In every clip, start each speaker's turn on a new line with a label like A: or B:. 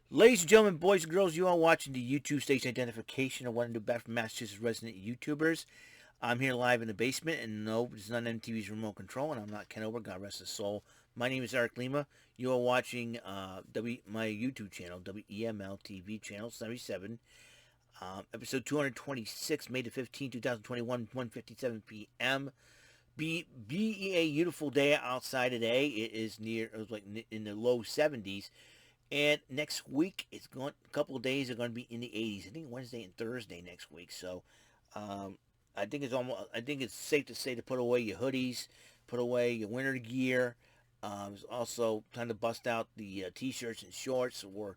A: Ladies and gentlemen, boys and girls, you are watching the YouTube station identification of one of the best Massachusetts resident YouTubers. I'm here live in the basement, and no, it's not MTV's remote control, and I'm not Ken Ober, God rest his soul. My name is Eric Lima. You are watching my YouTube channel, WEML-TV, channel 77, episode 226, May the 15th, 2021, 1:57 p.m. Be a beautiful day outside today. It was like in the low 70s. And next week, it's going. A couple of days are going to be in the 80s. I think Wednesday and Thursday next week. So, I think it's almost. I think it's safe to say to put away your hoodies, put away your winter gear. It's also time to bust out the t-shirts and shorts, or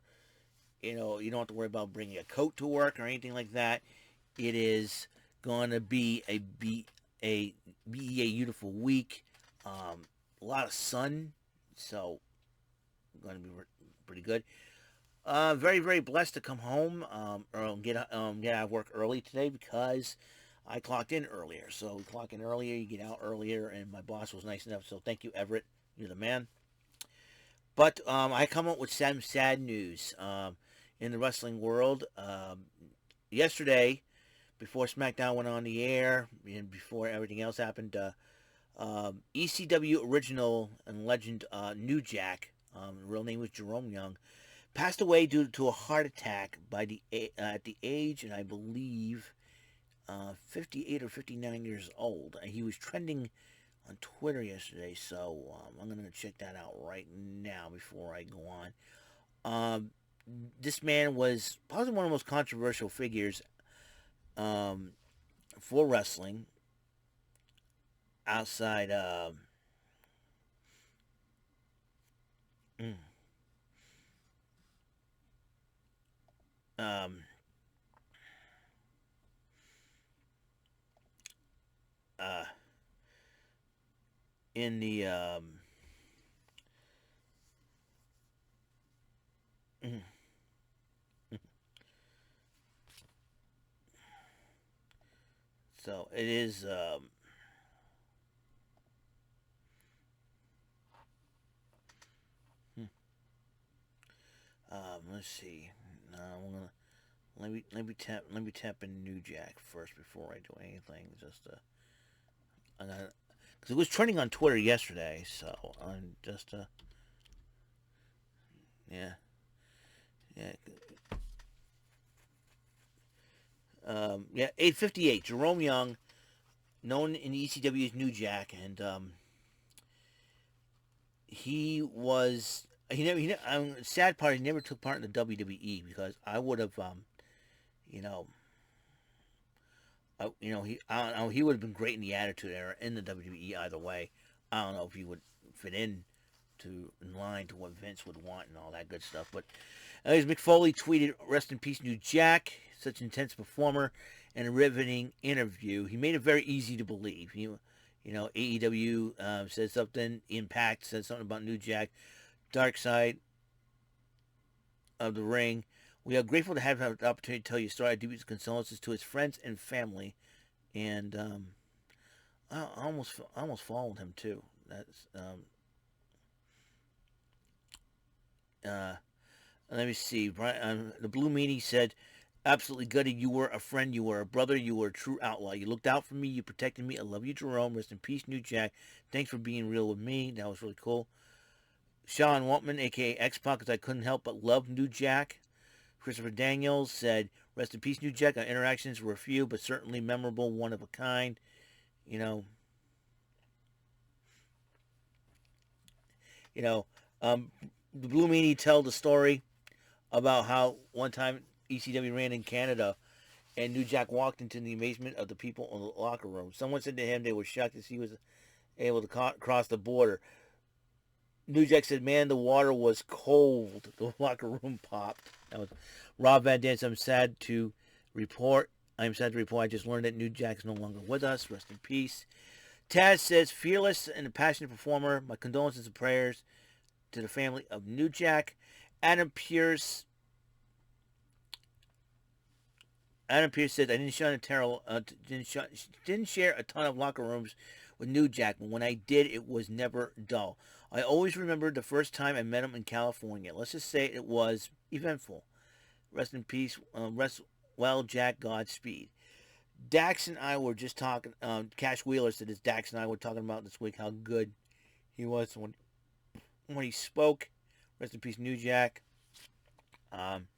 A: you don't have to worry about bringing a coat to work or anything like that. It is going to be a beautiful week. A lot of sun, so going to be pretty good. Very very blessed to come home or get out of work early today because I clocked in earlier. So we clock in earlier, you get out earlier, and my boss was nice enough. So thank you, Everett. You're the man. But I come up with some sad news in the wrestling world. Yesterday, before SmackDown went on the air and before everything else happened, ECW original and legend New Jack, real name was Jerome Young, passed away due to a heart attack at the age, and I believe 58 or 59 years old. He was trending on Twitter yesterday, so I'm going to check that out right now before I go on. This man was probably one of the most controversial figures for wrestling outside. Mm, um, uh, in the mm, so it is hmm, let's see. I'm gonna let me tap in New Jack first before I do anything. Just I got because it was trending on Twitter yesterday. So I'm just yeah, yeah. Yeah, 858. Jerome Young, known in ECW as New Jack, and he was sad part. He never took part in the WWE because I would have you know I don't know, he would have been great in the Attitude Era in the WWE either way. I don't know if he would fit in line to what Vince would want and all that good stuff. But as Mick Foley tweeted, "Rest in peace, New Jack. Such an intense performer and a riveting interview. He made it very easy to believe. AEW said something. Impact said something about New Jack. Dark Side of the Ring. We are grateful to have the opportunity to tell you a story. I do condolences to his friends and family, and I almost followed him too. That's uh, let me see. Brian, the Blue Meanie said, "Absolutely gutted. You were a friend. You were a brother. You were a true outlaw. You looked out for me. You protected me. I love you, Jerome. Rest in peace, New Jack. Thanks for being real with me. That was really cool." Sean Waltman, aka X Pac, because I couldn't help but love New Jack. Christopher Daniels said, "Rest in peace, New Jack. Our interactions were few, but certainly memorable, one of a kind." You know, you know, um, the Blue Meanie told the story about how one time ECW ran in Canada and New Jack walked into the amazement of the people in the locker room. Someone said to him they were shocked to see he was able to cross the border. New Jack said, "Man, the water was cold." The locker room popped. That was Rob Van Dam. Report. I'm sad to report I just learned that New Jack is no longer with us. Rest in peace. Taz says, "Fearless and a passionate performer. My condolences and prayers to the family of New Jack." Adam Pierce Adam Pierce said, "I didn't share a ton of locker rooms with New Jack, but when I did, it was never dull. I always remember the first time I met him in California. Let's just say it was eventful. Rest in peace. Rest well, Jack. Godspeed. Dax and I were just talking. Cash Wheeler said this. Dax and I were talking about this week how good he was when he spoke. Rest in peace, New Jack. Um,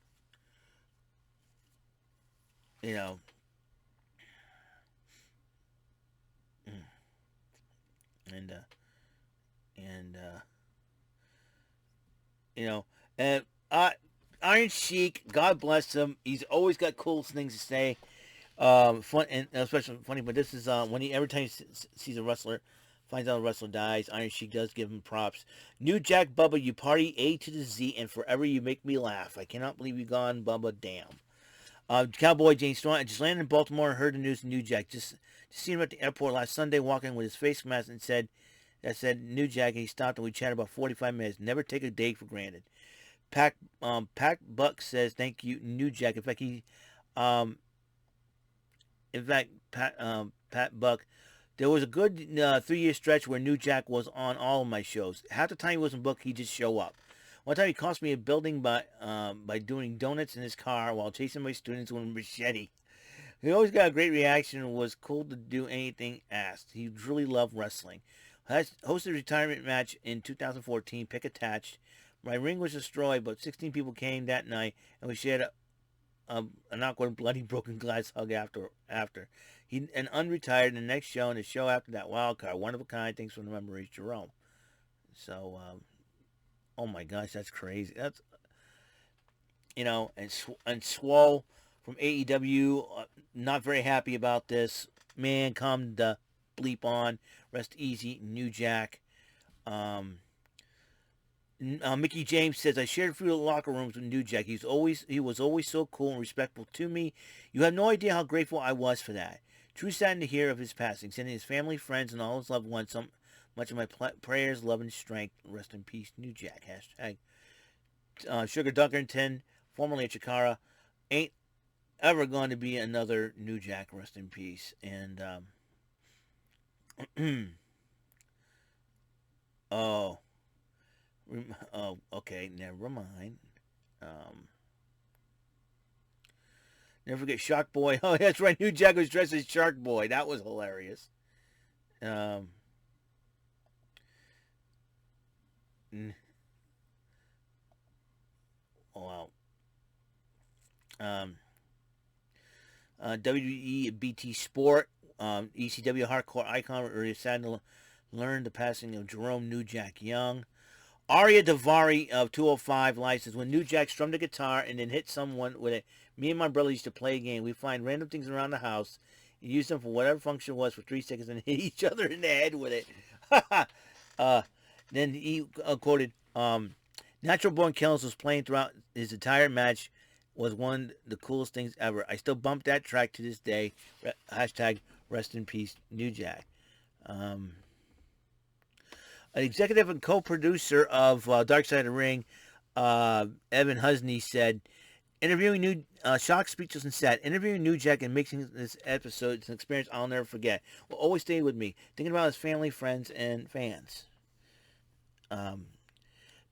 A: you know, and and you know, and Iron Sheik, God bless him. He's always got cool things to say. Fun and especially funny. But this is when he every time he sees a wrestler, finds out a wrestler dies, Iron Sheik does give him props. New Jack Bubba, you party A to the Z, and forever you make me laugh. I cannot believe you gone, Bubba. Damn. Cowboy James Strong. I just landed in Baltimore and heard the news of New Jack. Just seen him at the airport last Sunday walking with his face mask and said New Jack. And he stopped and we chatted about 45 minutes. Never take a day for granted. Pac Buck says thank you, New Jack. In fact, Pat Buck, there was a good 3-year stretch where New Jack was on all of my shows. Half the time he wasn't booked, he'd just show up. One time he cost me a building by doing donuts in his car while chasing my students with a machete. He always got a great reaction and was cool to do anything asked. He really loved wrestling. Hosted a retirement match in 2014, pick attached. My ring was destroyed, but 16 people came that night, and we shared an awkward, bloody, broken glass hug after. He and unretired in the next show and the show after that. Wild card, one of a kind. Thanks for the memories, Jerome. So, oh my gosh, that's crazy. That's and Swole from AEW, not very happy about this. Man, come the bleep on. Rest easy, New Jack. Mickey James says, I shared a few locker rooms with New Jack. He was always so cool and respectful to me. You have no idea how grateful I was for that. True saddened to hear of his passing, sending his family, friends, and all his loved ones much of my prayers, love, and strength. Rest in peace, New Jack. Hashtag. Sugar Dunkerton, formerly at Chikara, ain't ever going to be another New Jack. Rest in peace. And, oh, okay, never mind. Never forget Shark Boy. Oh, that's right. New Jack was dressed as Shark Boy. That was hilarious. Wow. WEBT Sport, ECW Hardcore Icon. Really sad to learn the passing of Jerome New Jack Young. Arya Davari of 205 Live says, when New Jack strummed a guitar and then hit someone with it, me and my brother used to play a game. We find random things around the house and use them for whatever function it was for 3 seconds and hit each other in the head with it. Then he quoted, Natural Born Killers was playing throughout his entire match, was one of the coolest things ever. I still bump that track to this day. Hashtag rest in peace, New Jack. An executive and co-producer of Dark Side of the Ring, Evan Husney, said, interviewing New shocked, speechless, and sad. Interviewing New Jack and making this episode is an experience I'll never forget. Will always stay with me. Thinking about his family, friends, and fans.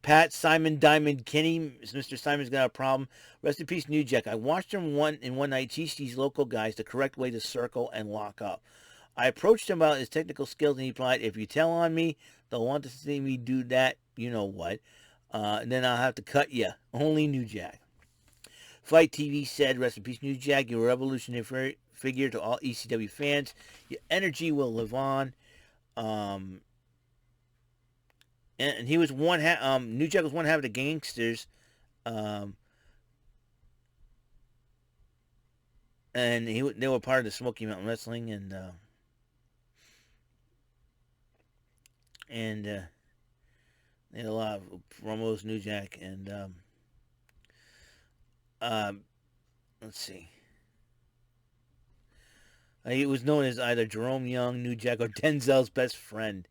A: Pat Simon Diamond Kenny, Mr. Simon's got a problem. Rest in peace, New Jack. I watched him one night teach these local guys the correct way to circle and lock up. I approached him about his technical skills, and he replied, if you tell on me, they'll want to see me do that, you know what. And then I'll have to cut you. Only New Jack. Fight TV said, rest in peace, New Jack. You're a revolutionary figure to all ECW fans. Your energy will live on. And he was one half, New Jack was one half of the Gangsters. And they were part of the Smoky Mountain Wrestling, and they had a lot of promos, New Jack, and let's see. He was known as either Jerome Young, New Jack, or Denzel's best friend.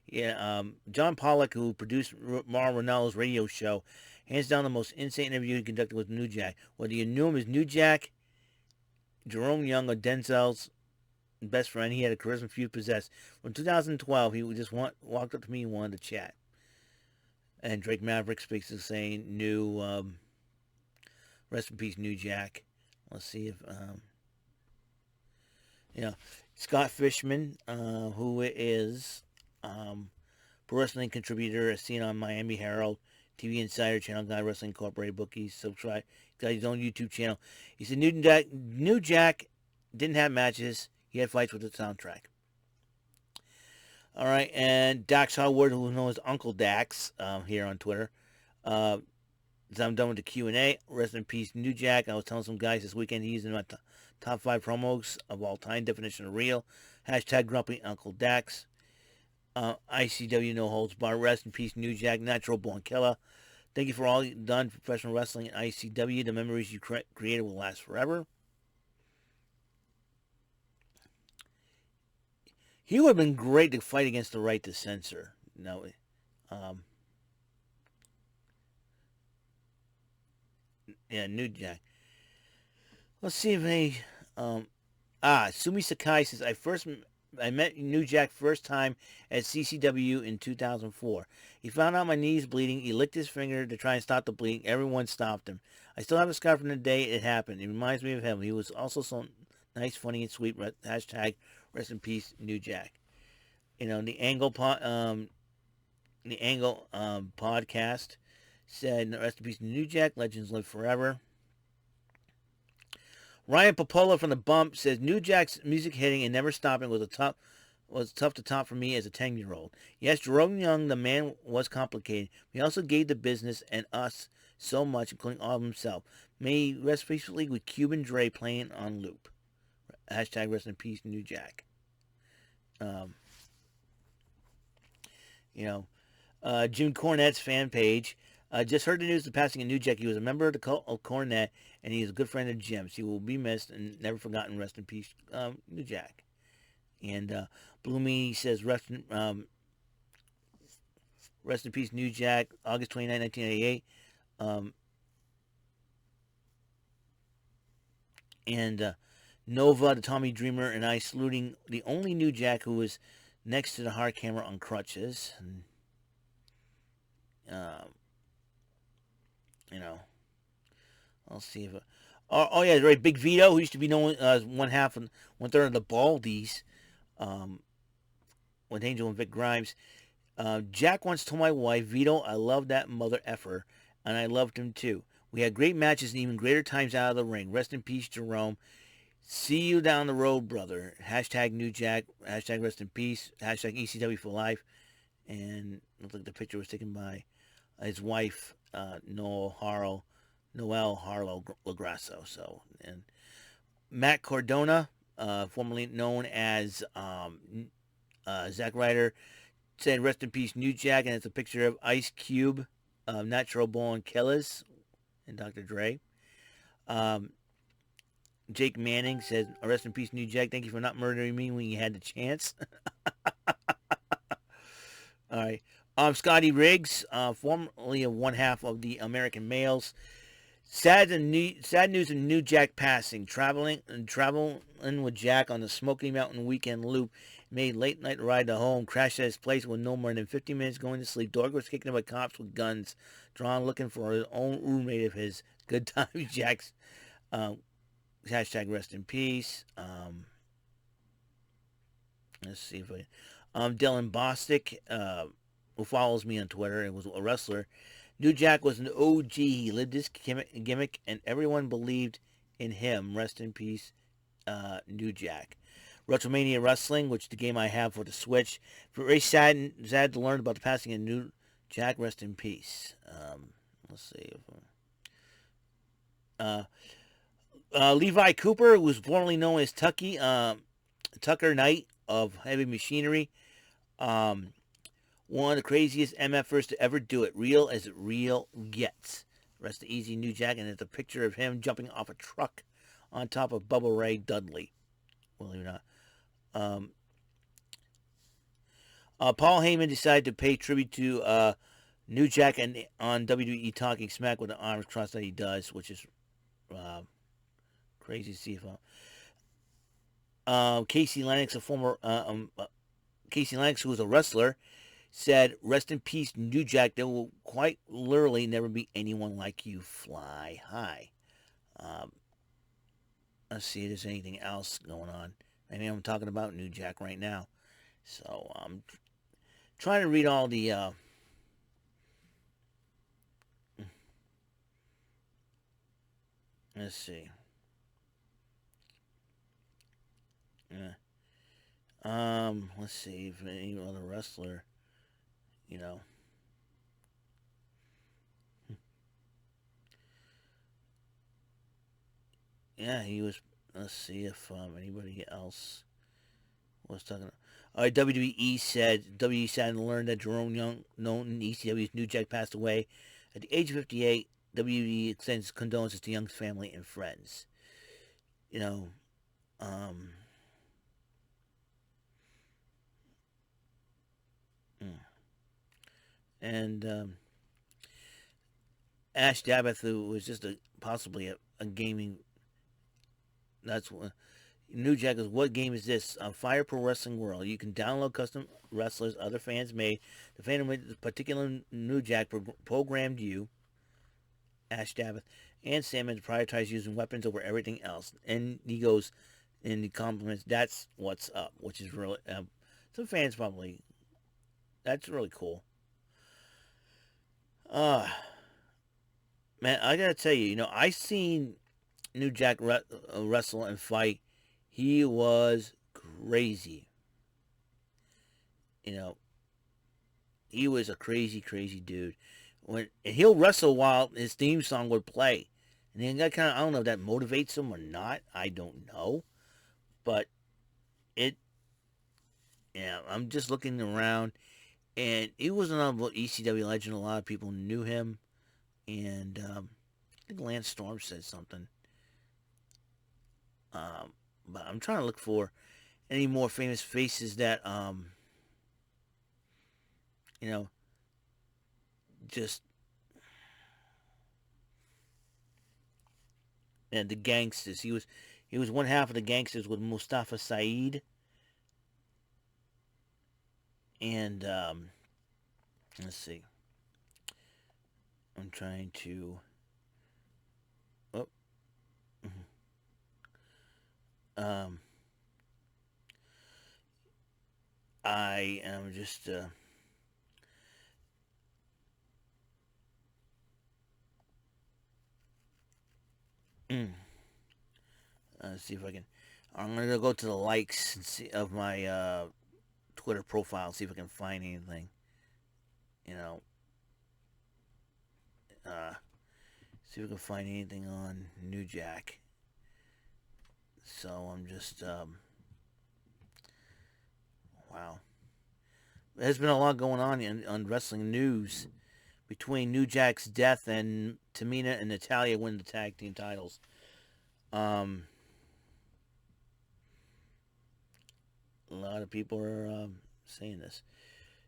A: Yeah, John Pollock, who produced Mauro Ranallo's radio show, hands down the most insane interview he conducted with New Jack. Whether you knew him as New Jack, Jerome Young, or Denzel's best friend, he had a charisma few possessed. From 2012, he just walked up to me and wanted to chat. And Drake Maverick speaks to saying, new Rest in peace, New Jack. Let's see if Scott Fishman, who is pro wrestling contributor, as seen on Miami Herald, TV Insider, Channel Guy, Wrestling Incorporated, Bookies, subscribe. He's got his own YouTube channel. He said New Jack didn't have matches. He had fights with the soundtrack. All right, and Dax Howard, who is known as Uncle Dax, here on Twitter. I'm done with the Q&A. Rest in peace, New Jack. I was telling some guys this weekend he's in my top 5 promos of all time. Definition of real. Hashtag Grumpy Uncle Dax. ICW No Holds Bar. Rest in peace, New Jack. Natural Born Killer. Thank you for all you've done for professional wrestling and ICW. The memories you created will last forever. He would have been great to fight against the right to censor. No, yeah, New Jack. Let's see if they. Sumi Sakai says I met New Jack first time at CCW in 2004. He found out my knees bleeding. He licked his finger to try and stop the bleeding. Everyone stopped him. I still have a scar from the day it happened. It reminds me of him. He was also so nice, funny, and sweet. Hashtag Rest in peace, New Jack. The Angle podcast said rest in peace, New Jack. Legends live forever. Ryan Popola from the Bump says New Jack's music hitting and never stopping was tough to top for me as a 10-year-old. Yes, Jerome Young, the man, was complicated. He also gave the business and us so much, including all of himself. May he rest peacefully with Cuban Dre playing on loop. Hashtag rest in peace, New Jack. Jim Cornette's fan page. Just heard the news of the passing of New Jack. He was a member of the cult of Cornette, and he is a good friend of Jim's. He will be missed and never forgotten. Rest in peace, New Jack. And Bloomy says, rest in peace, New Jack, August 29, 1988. Nova, the Tommy Dreamer, and I saluting the only New Jack who was next to the hard camera on crutches. And, I'll see if... yeah, right. Big Vito, who used to be known as one third of the Baldies, with Angel and Vic Grimes. Jack once told my wife, Vito, I love that mother effer, and I loved him too. We had great matches and even greater times out of the ring. Rest in peace, Jerome. See you down the road, brother. Hashtag New Jack. Hashtag rest in peace. Hashtag ECW for life. And looks like the picture was taken by his wife, Noel Harlow Lagrasso. So, and Matt Cardona, formerly known as Zack Ryder, said rest in peace, New Jack, and it's a picture of Ice Cube, Natural Born Killers, and Dr. Dre. Jake Manning says, rest in peace, New Jack. Thank you for not murdering me when you had the chance. All right. Scotty Riggs, formerly one half of the American Males. Sad news of New Jack passing. Traveling with Jack on the Smoky Mountain weekend loop. Made late night ride to home. Crashed at his place with no more than 15 minutes going to sleep. Dog was kicking by cops with guns drawn, looking for his own roommate of his. Good times, Jack's. Hashtag rest in peace. Let's see if Dylan Bostic, who follows me on Twitter and was a wrestler. New Jack was an OG. He lived his gimmick, and everyone believed in him. Rest in peace, New Jack. WrestleMania Wrestling, which is the game I have for the Switch. Very sad to learn about the passing of New Jack. Rest in peace. Let's see if... Levi Cooper, who was formerly known as Tucker Knight of Heavy Machinery. One of the craziest MFers to ever do it. Real as it real gets. Rest of easy, New Jack. And it's a picture of him jumping off a truck on top of Bubba Ray Dudley. Believe it or not. Paul Heyman decided to pay tribute to New Jack and on WWE Talking Smack with the arms crossed that he does, which is crazy to see. Casey Lennox, Casey Lennox, who was a wrestler, said, rest in peace, New Jack. There will quite literally never be anyone like you. Fly high. Um, let's see if there's anything else going on. I mean, I'm talking about New Jack right now. So I'm trying to read all the... let's see. Let's see if any other wrestler, you know. Yeah, he was. Let's see if anybody else was talking. All right, WWE said and learned that Jerome Young, known in ECW's New Jack, passed away at the age of 58. WWE extends condolences to Young's family and friends. You know, um, mm. and Ash Dabbeth, who was just possibly a gaming. That's what New Jack is. What game is this? Fire Pro Wrestling World. You can download custom wrestlers other fans made. The fan made the particular New Jack programmed you, Ash Dabbeth, and Salmon to prioritize using weapons over everything else. And he goes, and he compliments, that's what's up, which is really, some fans probably, that's really cool. Uh, man, I gotta tell you, I seen New Jack wrestle and fight. He was crazy. You know, he was a crazy, crazy dude. And he'll wrestle while his theme song would play, and then that kind of, I don't know if that motivates him or not. I don't know, but it. Yeah, I'm just looking around, and he was an honorable ECW legend. A lot of people knew him, and I think Lance Storm said something. But I'm trying to look for any more famous faces that you know, just and the gangsters. He was one half of the gangsters with Mustafa Saeed, and let's see. I'm trying to. Oh, um, I am just. Mm, let's see if I can. I'm gonna go to the likes and see of my Twitter profile, see if I can find anything. You know, uh, see if I can find anything on New Jack. So I'm just wow. There's been a lot going on wrestling news between New Jack's death and Tamina and Natalia winning the tag team titles. Um, a lot of people are saying this.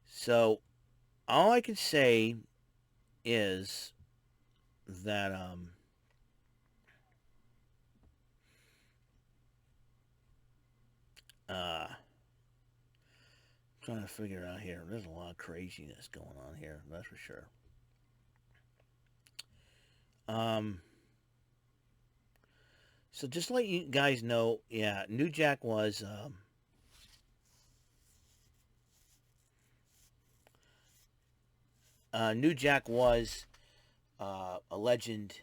A: So all I can say is that I'm trying to figure it out here. There's a lot of craziness going on here, that's for sure. Um, so just to let you guys know, yeah, New Jack was New Jack was a legend,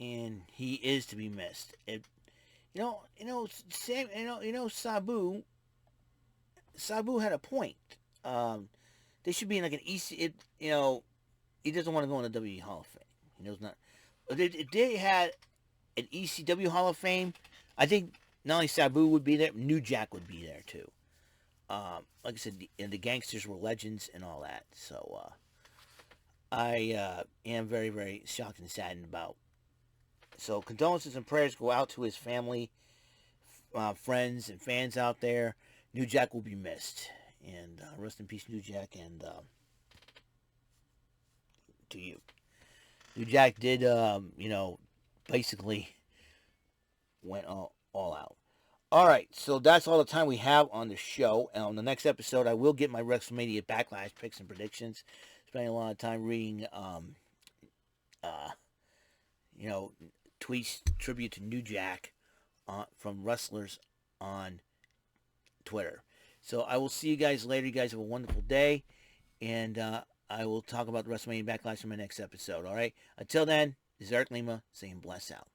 A: and he is to be missed. Sam, Sabu had a point. Um, they should be in like an EC. He doesn't want to go in the WWE Hall of Fame. He knows not. If they had an ECW Hall of Fame, I think not only Sabu would be there, New Jack would be there too. Like I said, the gangsters were legends and all that. So I am very, very shocked and saddened about. So condolences and prayers go out to his family, friends, and fans out there. New Jack will be missed, and rest in peace, New Jack, and to you. New Jack did, basically went all out. All right, so that's all the time we have on the show. And on the next episode, I will get my WrestleMania Backlash picks and predictions. Spending a lot of time reading, uh, you know, tweets tribute to New Jack from wrestlers on Twitter. So I will see you guys later. You guys have a wonderful day. And I will talk about the WrestleMania Backlash in my next episode, all right? Until then, this is Eric Lima saying bless out.